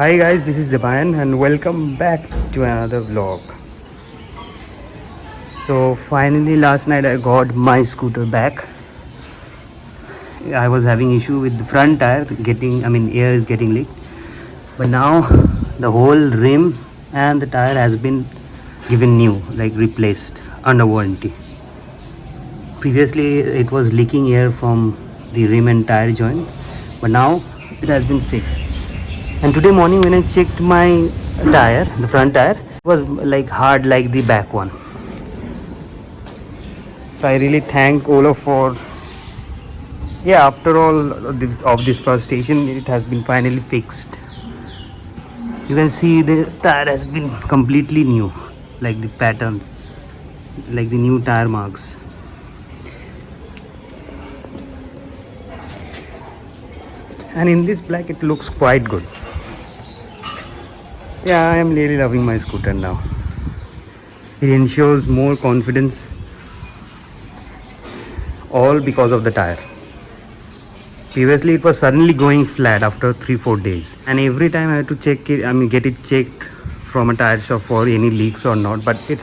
Hi guys, this is Debayan and welcome back to another vlog. So finally last night I got my scooter back. I was having issue with the front tire air is getting leaked. But now the whole rim and the tire has been given new, like replaced under warranty. Previously it was leaking air from the rim and tire joint, but now it has been fixed. And today morning when I checked my tire, the front tire was like hard like the back one. So I really thank Ola for after all of this frustration, it has been finally fixed. You can see the tire has been completely new, like the patterns, like the new tire marks. And in this black it looks quite good. I am really loving my scooter now. It ensures more confidence, all because of the tire. Previously it was suddenly going flat after 3-4 days, and every time I had to check it, get it checked from a tire shop for any leaks or not. But it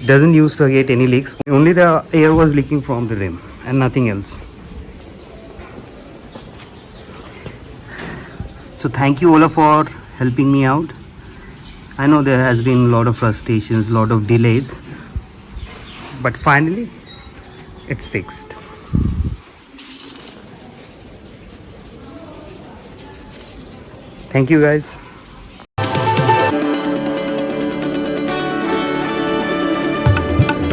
doesn't used to get any leaks. Only the air was leaking from the rim and nothing else. So thank you Ola for helping me out. I know there has been a lot of frustrations, lot of delays, but finally it's fixed. Thank you guys.